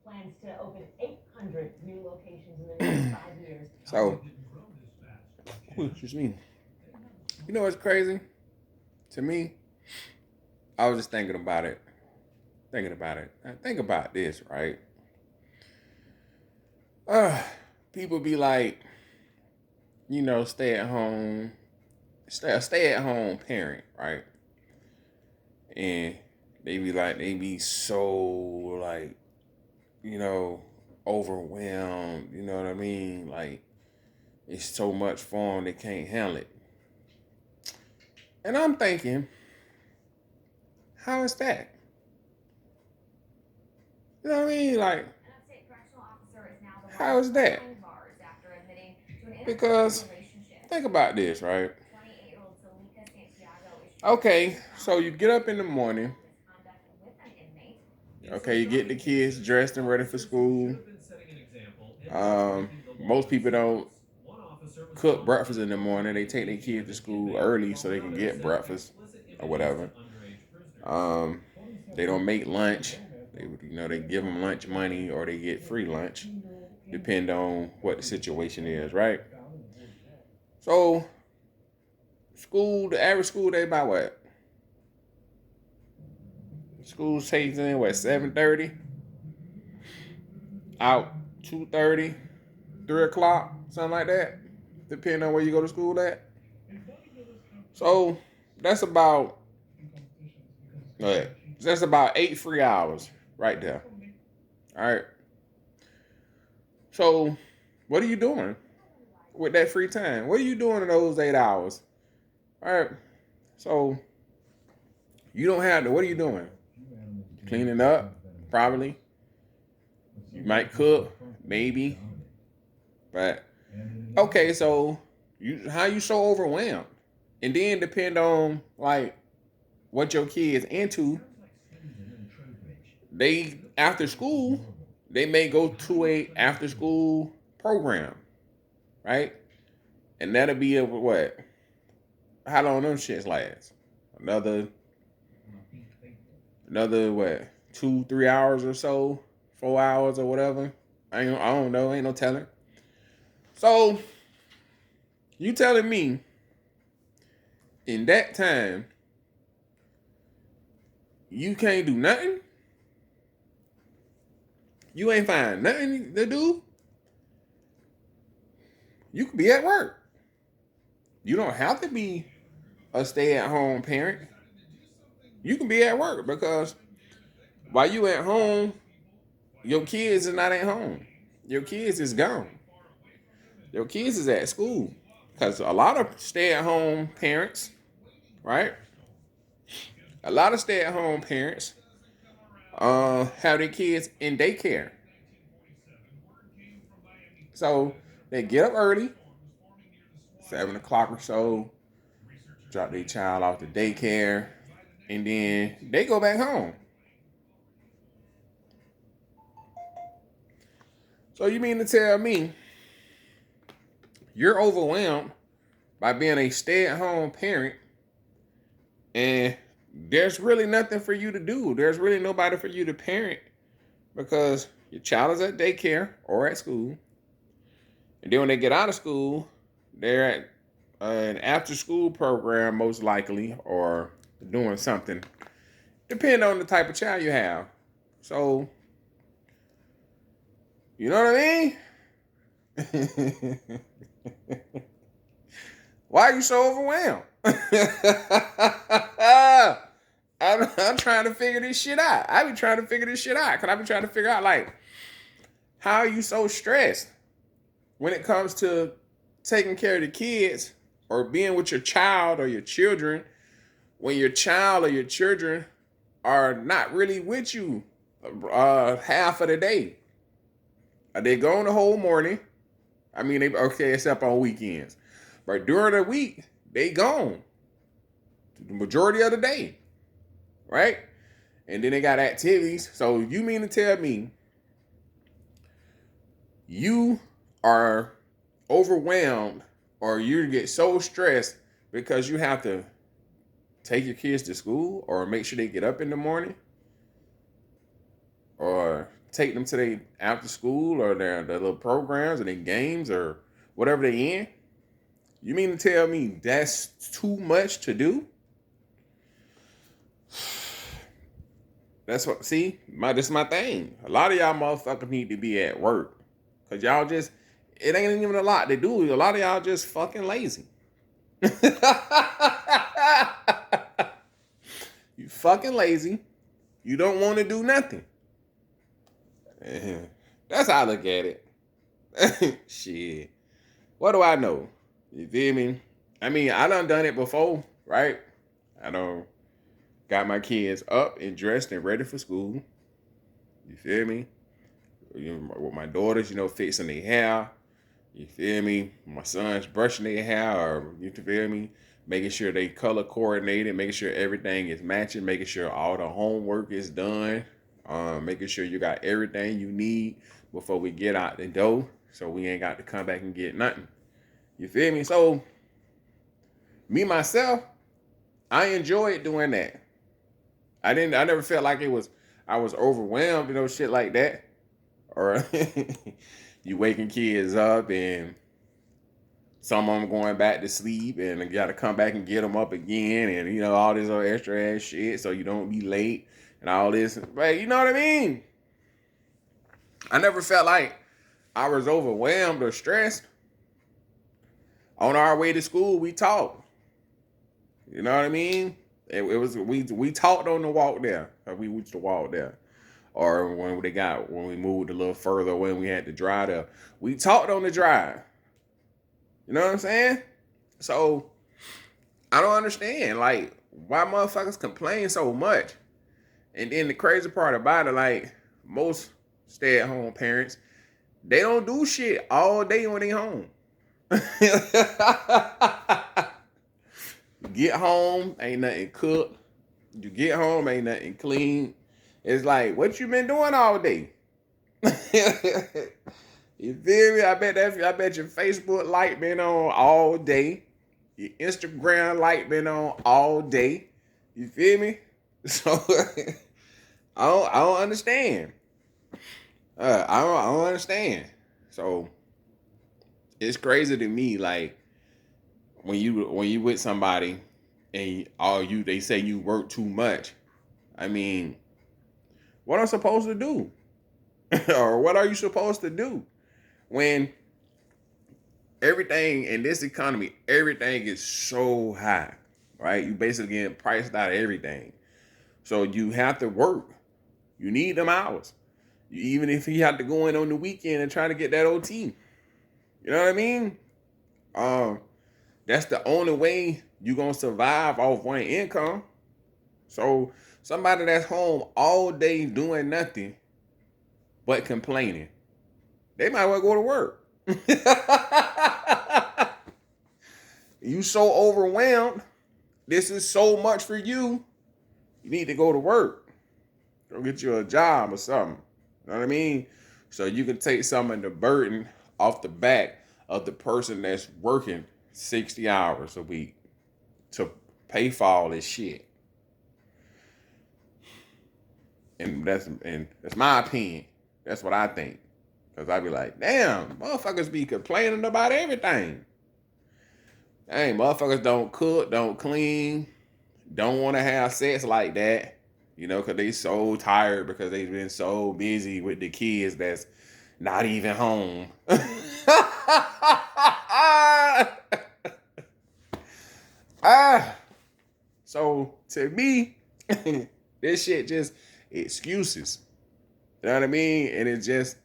plans to open 800 new locations in the next 5 years. So, excuse me. You know what's crazy? To me, I was just thinking about it. Thinking about it. Think about this, right? Uh, People be like, stay at home, stay at home parent, right? And they be so like, you know, overwhelmed. You know what I mean? Like it's so much for them they can't handle it. And I'm thinking, how is that? You know what I mean? Like, how is that? Because think about this, right? Okay, so you get up in the morning. Okay, you get the kids dressed and ready for school. Um, Most people don't cook breakfast in the morning. They take their kids to school early so they can get breakfast or whatever. Um, they don't make lunch. They give them lunch money or they get free lunch, depend on what the situation is, right? So the average school day by what? School takes in what 7:30, out 2:30, 3 o'clock, something like that, depending on where you go to school at. So that's about what? That's about 8 free hours right there. All right. So what are you doing with that free time? What are you doing in those 8 hours? All right. So you don't have to. What are you doing? Cleaning up, probably. You might cook, maybe. But okay, so how you so overwhelmed? And then depend on like what your kids into. They after school, they may go to a after school program, right? And that'll be a what? How long them shits last? Another what? 2, 3 hours or so, 4 hours or whatever. I don't know. Ain't no telling. So you telling me in that time you can't do nothing? You ain't find nothing to do? You could be at work. You don't have to be a stay-at-home parent. You can be at work because while you at home, your kids is not at home. Your kids is gone. Your kids is at school. Because a lot of stay-at-home parents, right? A lot of stay-at-home parents have their kids in daycare. So they get up early, 7 o'clock or so, drop their child off to daycare, and then they go back home. So you mean to tell me you're overwhelmed by being a stay-at-home parent and there's really nothing for you to do. There's really nobody for you to parent because your child is at daycare or at school. And then when they get out of school, they're at an after-school program most likely or doing something, depending on the type of child you have. So, you know what I mean? Why are you so overwhelmed? I'm trying to figure this shit out. I be trying to figure this shit out because I be trying to figure out like, how are you so stressed when it comes to taking care of the kids or being with your child or your children when your child or your children are not really with you half of the day? They gone the whole morning. I mean, except on weekends. But during the week, they gone the majority of the day, right? And then they got activities. So you mean to tell me you are overwhelmed or you get so stressed because you have to take your kids to school or make sure they get up in the morning or take them to their after school or their little programs or their games or whatever they in. You mean to tell me that's too much to do? That's what, see, this is my thing. A lot of y'all motherfuckers need to be at work. Cause y'all just, it ain't even a lot to do. A lot of y'all just fucking lazy. You fucking lazy. You don't want to do nothing. That's how I look at it. Shit. What do I know? You feel me? I mean, I done it before, right? I done got my kids up and dressed and ready for school. You feel me? With my daughters, fixing their hair. You feel me? My sons brushing their hair, or you feel me? Making sure they color coordinated, making sure everything is matching, making sure all the homework is done, making sure you got everything you need before we get out the door, so we ain't got to come back and get nothing. You feel me? So, me myself, I enjoyed doing that. I never felt like I was overwhelmed, shit like that. Or you waking kids up and some of them going back to sleep and you got to come back and get them up again and, all this other extra ass shit so you don't be late and all this. But you know what I mean? I never felt like I was overwhelmed or stressed. On our way to school, we talked. You know what I mean? It was we talked on the walk there. We used to walk there. Or when we moved a little further, when we had to drive there, we talked on the drive. You know what I'm saying? So I don't understand, like, why motherfuckers complain so much. And then the crazy part about it, like, most stay-at-home parents, they don't do shit all day when they home. You get home, ain't nothing cooked. You get home, ain't nothing clean. It's like, what you been doing all day? You feel me? I bet your Facebook light been on all day. Your Instagram light been on all day. You feel me? So I don't understand. I don't understand. So it's crazy to me, like, when you with somebody and they say you work too much. I mean, what am I supposed to do? Or what are you supposed to do when everything in this economy, everything is so high, right? You basically getting priced out of everything. So you have to work. You need them hours. Even if you have to go in on the weekend and try to get that OT. You know what I mean? That's the only way you're going to survive off one income. So somebody that's home all day doing nothing but complaining, they might well go to work. You so overwhelmed. This is so much for you. You need to go to work. Go get you a job or something. You know what I mean? So you can take some of the burden off the back of the person that's working 60 hours a week to pay for all this shit. And that's my opinion. That's what I think. Because I be like, damn, motherfuckers be complaining about everything. Dang, motherfuckers don't cook, don't clean, don't want to have sex like that. Because they so tired because they've been so busy with the kids that's not even home. So to me, this shit just excuses. You know what I mean? And it's just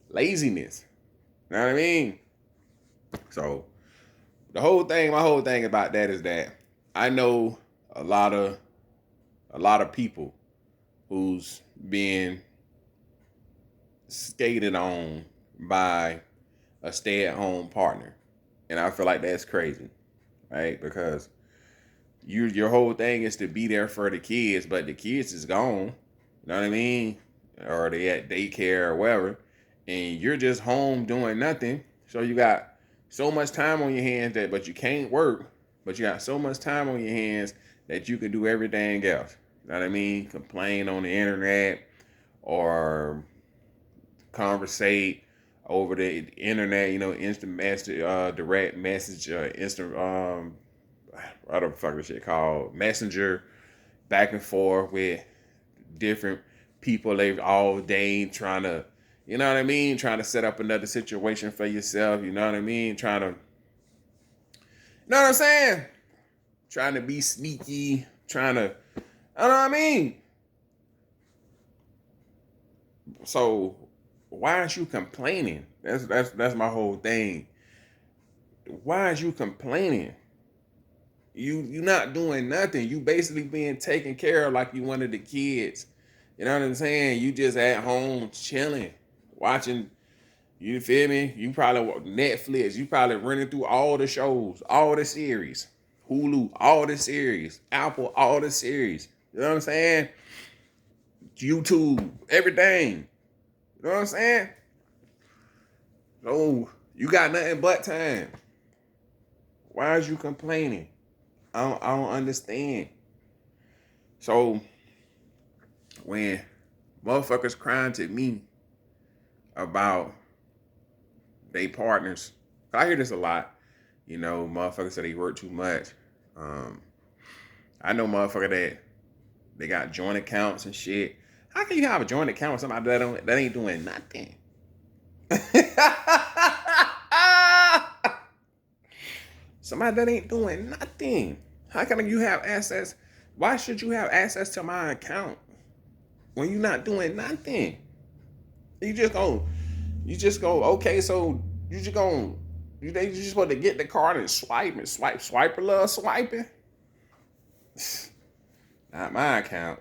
laziness. You know what I mean? So my whole thing about that is that I know a lot of people who's being skated on by a stay-at-home partner. And I feel like that's crazy, right? Because your whole thing is to be there for the kids, but the kids is gone. You know what I mean? Or they at daycare or whatever. And you're just home doing nothing. So you got so much time on your hands but you can't work. But you got so much time on your hands that you can do everything else. You know what I mean? Complain on the internet or conversate over the internet, instant message, direct message, instant, what the fuck is shit called? Messenger, back and forth with different people they all day trying to, you know what I mean? Trying to set up another situation for yourself, you know what I mean? Trying to, you know what I'm saying? Trying to be sneaky, trying to, you know what I mean? So why aren't you complaining? That's my whole thing. Why aren't you complaining? You not doing nothing. You basically being taken care of like you one of the kids. You know what I'm saying? You just at home chilling, watching. You feel me? You probably Netflix. You probably running through all the shows, all the series, Hulu, all the series, Apple, all the series. You know what I'm saying? YouTube, everything. You know what I'm saying? So you got nothing but time. Why is you complaining? I don't understand. So when motherfuckers crying to me about they partners, I hear this a lot. Motherfuckers say they work too much. I know motherfucker that they got joint accounts and shit. How can you have a joint account with somebody that ain't doing nothing? Somebody that ain't doing nothing. How can you have access? Why should you have access to my account when you're not doing nothing? You just go, okay, so you just go, you just want to get the card and swipe a little swiping. Not my account.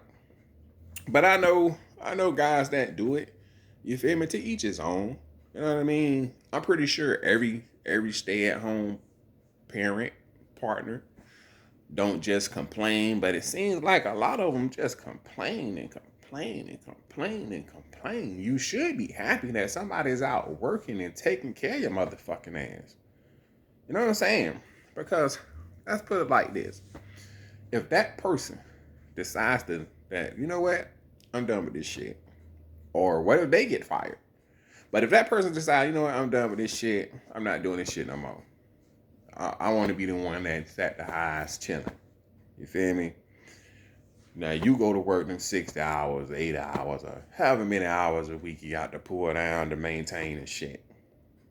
But I know guys that do it. You feel me? To each his own. You know what I mean? I'm pretty sure every stay-at-home parent, partner, don't just complain, but it seems like a lot of them just complain and complain and complain and complain. You should be happy that somebody's out working and taking care of your motherfucking ass. You know what I'm saying? Because let's put it like this. If that person decides that, you know what? I'm done with this shit. Or what if they get fired? But if that person decides, you know what? I'm done with this shit. I'm not doing this shit no more. I want to be the one that's at the highest chilling. You feel me? Now you go to work them 60 hours, 8 hours, or however many hours a week you got to pull down to maintain and shit.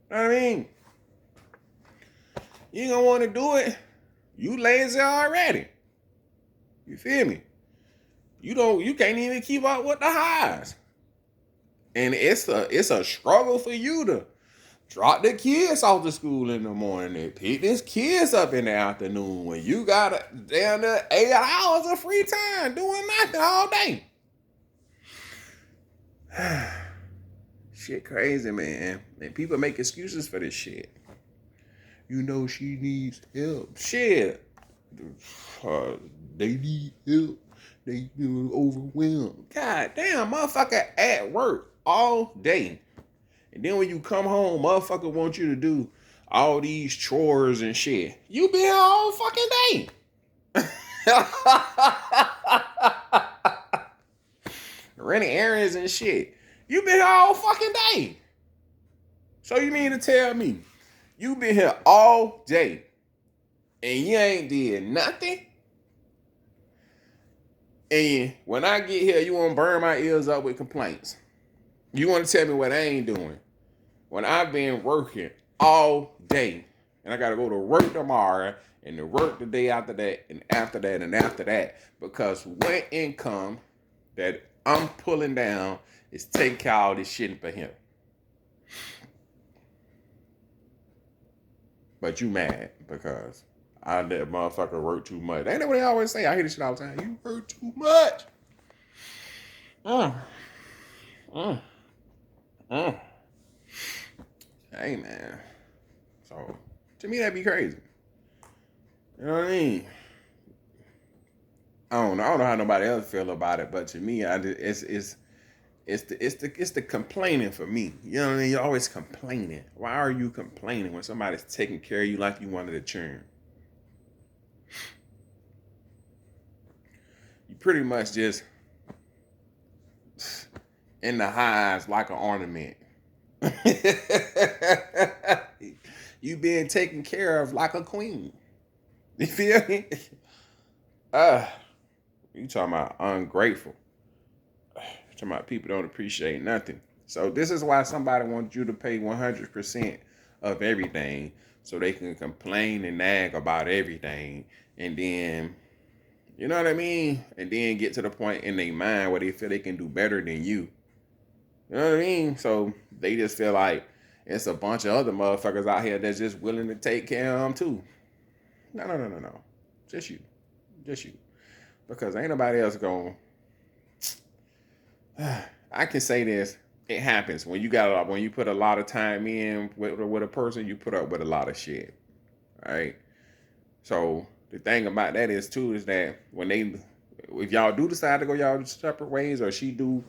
You know what I mean? You ain't gonna want to do it. You lazy already. You feel me? You can't even keep up with the highs. And it's a struggle for you to drop the kids off to school in the morning and pick these kids up in the afternoon when you got down to 8 hours of free time doing nothing all day. Shit crazy, man. And people make excuses for this shit. She needs help. Shit. They need help. They overwhelmed. God damn, motherfucker at work all day. And then when you come home, motherfucker want you to do all these chores and shit. You been here all fucking day. Running errands and shit. You been here all fucking day. So you mean to tell me you been here all day and you ain't did nothing? And when I get here, you want to burn my ears up with complaints. You want to tell me what I ain't doing. When I've been working all day and I got to go to work tomorrow and to work the day after that and after that and after that because one income that I'm pulling down is taking care of all this shit for him. But you mad because I let motherfucker work too much. Ain't that what they always say? I hear this shit all the time. You work too much. Hey, man. So, to me, that'd be crazy. You know what I mean? I don't know how nobody else feel about it, but to me, it's the complaining for me. You know what I mean? You're always complaining. Why are you complaining when somebody's taking care of you like you wanted a churn? You pretty much just in the highs like an ornament. You being taken care of like a queen. You feel me? Uh, you talking about ungrateful. Talking about people don't appreciate nothing. So this is why somebody wants you to pay 100% of everything so they can complain and nag about everything. And then, you know what I mean? And then get to the point in their mind where they feel they can do better than you. You know what I mean? So they just feel like it's a bunch of other motherfuckers out here that's just willing to take care of them too. No. Just you. Just you. Because ain't nobody else going. I can say this. It happens when you put a lot of time in with a person, you put up with a lot of shit. Right? So the thing about that is too is that if y'all do decide to go y'all separate ways, or she do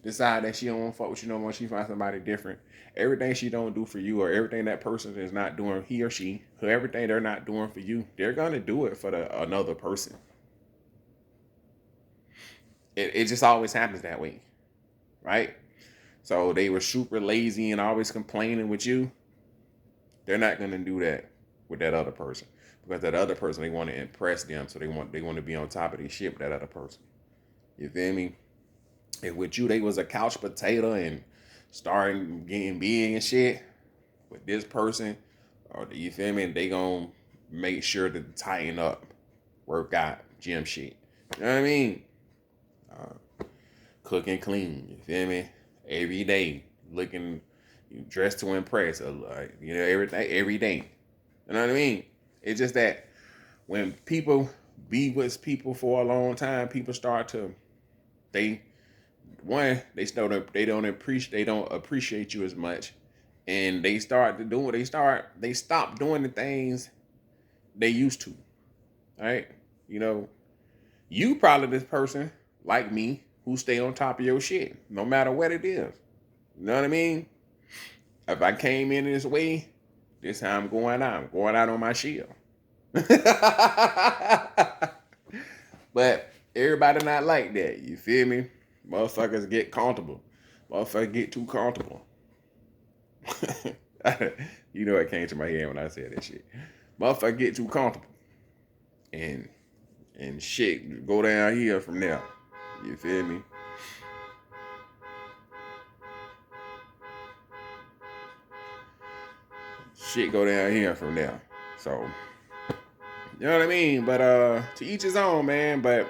decide that she don't want to fuck with you no more, she finds somebody different. Everything she don't do for you, or everything that person is not doing, he or she, everything they're not doing for you, they're gonna do it for another person. It just always happens that way, right? So they were super lazy and always complaining with you. They're not gonna do that with that other person, because that other person, they want to impress them, so they want to be on top of their shit with that other person. You feel me? If with you they was a couch potato and starting getting big and shit, with this person, or you feel me, they gonna make sure to tighten up, work out, gym shit. You know what I mean? Cook and clean. You feel me? Every day, looking, dressed to impress. Everything every day. You know what I mean? It's just that when people be with people for a long time, people start to they don't appreciate you as much, and they stop doing the things they used to. Right? You probably this person like me who stay on top of your shit no matter what it is. You know what I mean? If I came in this way, this how I'm going out. I'm going out on my shield. But everybody not like that. You feel me? Motherfuckers get comfortable. Motherfuckers get too comfortable. You know what came to my head when I said that shit. Motherfuckers get too comfortable. And shit go down here from there. You feel me? Shit go down here from there. So, you know what I mean? But to each his own, man. But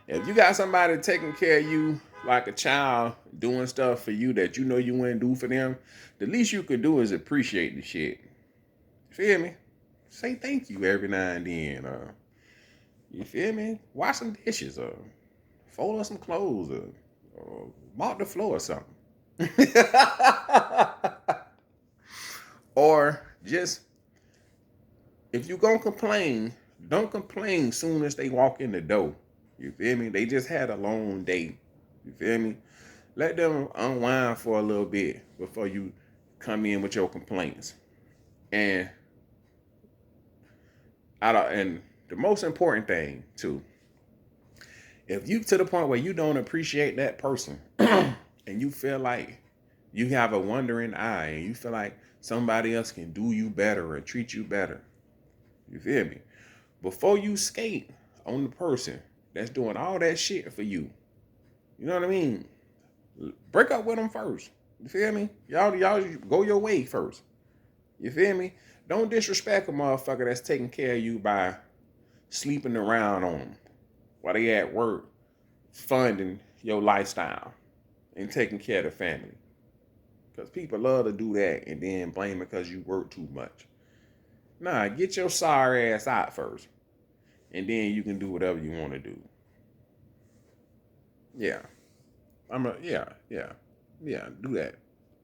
if you got somebody taking care of you like a child, doing stuff for you that you know you wouldn't do for them, the least you can do is appreciate the shit. You feel me? Say thank you every now and then. You feel me? Wash some dishes, or fold up some clothes, or mop the floor or something. Or just, if you gonna complain, don't complain soon as they walk in the door. You feel me? They just had a long day. You feel me? Let them unwind for a little bit before you come in with your complaints. And and the most important thing too, if you to the point where you don't appreciate that person and you feel like you have a wandering eye and you feel like somebody else can do you better or treat you better, you feel me? Before you skate on the person that's doing all that shit for you, you know what I mean? Break up with them first. You feel me? Y'all go your way first. You feel me? Don't disrespect a motherfucker that's taking care of you by sleeping around on them while they at work, funding your lifestyle and taking care of the family. Because people love to do that and then blame it because you work too much. Nah, get your sorry ass out first. And then you can do whatever you want to do. Yeah. Do that.